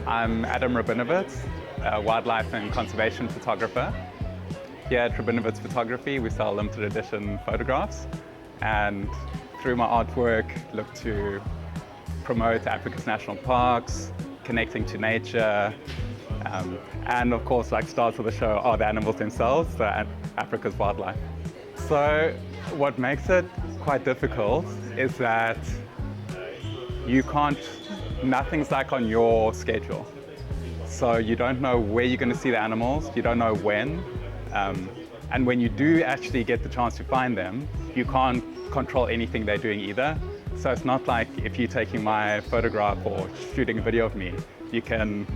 I'm Adam Rabinowitz, a wildlife and conservation photographer. Here at Rabinowitz Photography, we sell limited edition photographs, and through my artwork, look to promote Africa's national parks, connecting to nature, and of course, like stars of the show are the animals themselves, Africa's wildlife. So what makes it quite difficult is that nothing's like on your schedule. So you don't know where you're going to see the animals, you don't know when. And when you do actually get the chance to find them, you can't control anything they're doing either. So it's not like if you're taking my photograph or shooting a video of me, you can,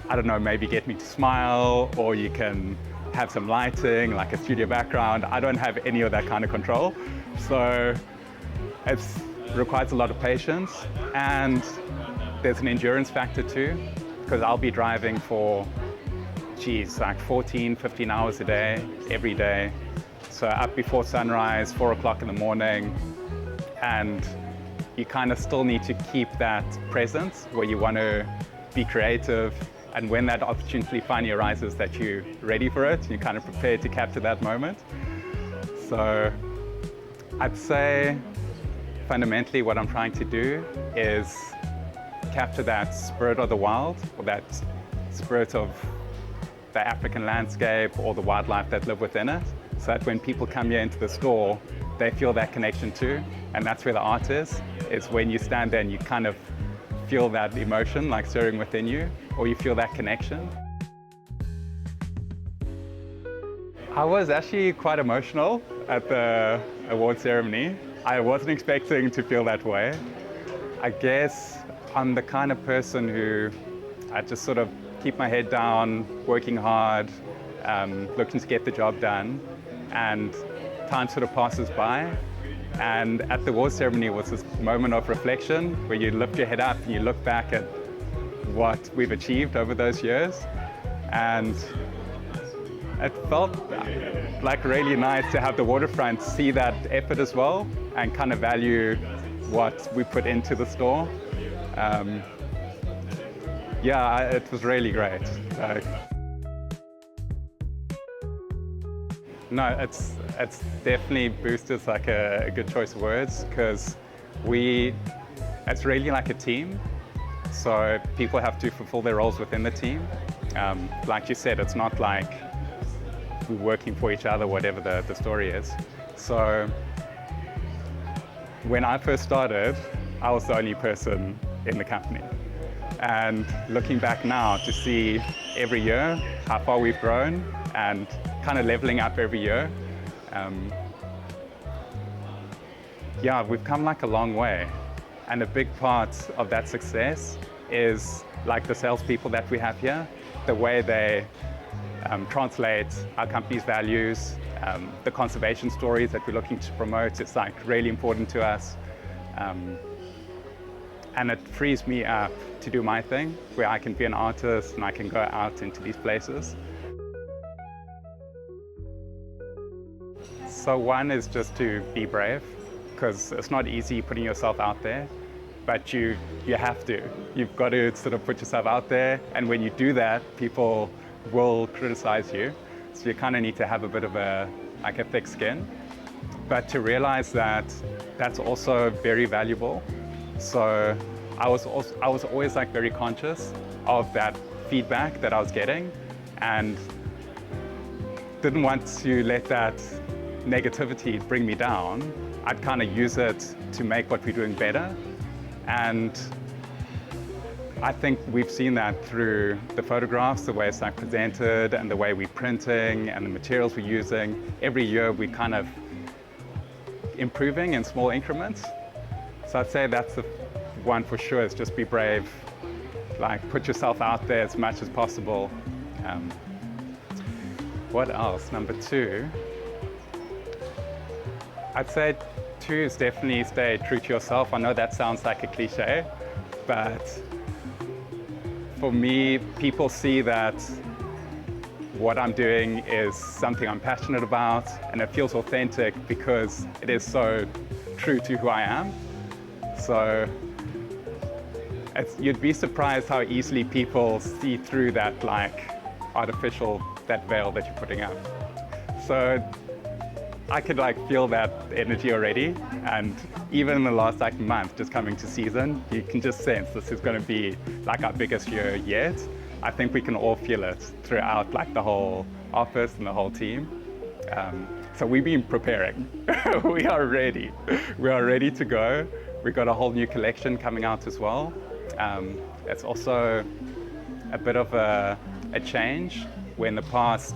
I don't know, maybe get me to smile, or you can have some lighting, like a studio background. I don't have any of that kind of control. So it requires a lot of patience, and there's an endurance factor too, because I'll be driving for, like 14, 15 hours a day, every day. So up before sunrise, 4 o'clock in the morning, and you kind of still need to keep that presence where you want to be creative, and when that opportunity finally arises that you're ready for it, you're kind of prepared to capture that moment. So I'd say fundamentally what I'm trying to do is capture that spirit of the wild, or that spirit of the African landscape or the wildlife that live within it, so that when people come here into the store, they feel that connection too. And that's where the art is when you stand there and you kind of feel that emotion like stirring within you, or you feel that connection. I was actually quite emotional at the award ceremony. I wasn't expecting to feel that way. I guess I'm the kind of person who I just sort of keep my head down, working hard, looking to get the job done, and time sort of passes by. And at the award ceremony was this moment of reflection where you lift your head up and you look back at what we've achieved over those years. And it felt like really nice to have the Waterfront see that effort as well and kind of value what we put into the store. Yeah, it was really great. No, it's definitely boosted like a good choice of words, because it's really like a team. So people have to fulfill their roles within the team. Like you said, it's not like we're working for each other, whatever the story is. So when I first started, I was the only person in the company. And looking back now to see every year how far we've grown and kind of leveling up every year, yeah, we've come like a long way. And a big part of that success is like the salespeople that we have here, the way they translate our company's values, the conservation stories that we're looking to promote. It's like really important to us. And it frees me up to do my thing, where I can be an artist and I can go out into these places. So one is just to be brave, because it's not easy putting yourself out there, but you have to. You've got to sort of put yourself out there, and when you do that, people will criticize you. So you kind of need to have a bit of a thick skin, but to realize that that's also very valuable. So I was always like very conscious of that feedback that I was getting, and didn't want to let that negativity bring me down. I'd kind of use it to make what we're doing better. And I think we've seen that through the photographs, the way it's like presented and the way we're printing and the materials we're using. Every year we're kind of improving in small increments. So I'd say that's the one for sure, is just be brave, like put yourself out there as much as possible. What else? Number two, I'd say two is definitely stay true to yourself. I know that sounds like a cliche, but for me, people see that what I'm doing is something I'm passionate about, and it feels authentic because it is so true to who I am. So you'd be surprised how easily people see through that like artificial, that veil that you're putting up. So I could like feel that energy already, and even in the last like month, just coming to season, you can just sense this is going to be like our biggest year yet. I think we can all feel it throughout like the whole office and the whole team. So we've been preparing. We are ready. We are ready to go. We've got a whole new collection coming out as well. It's also a bit of a change, where in the past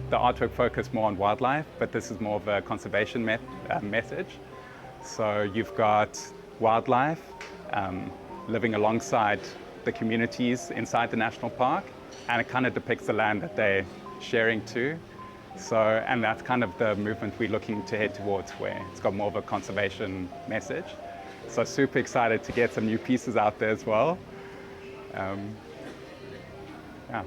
the artwork focused more on wildlife, but this is more of a conservation message. So you've got wildlife living alongside the communities inside the national park, and it kind of depicts the land that they're sharing too. So, and that's kind of the movement we're looking to head towards, where it's got more of a conservation message. So super excited to get some new pieces out there as well. Yeah.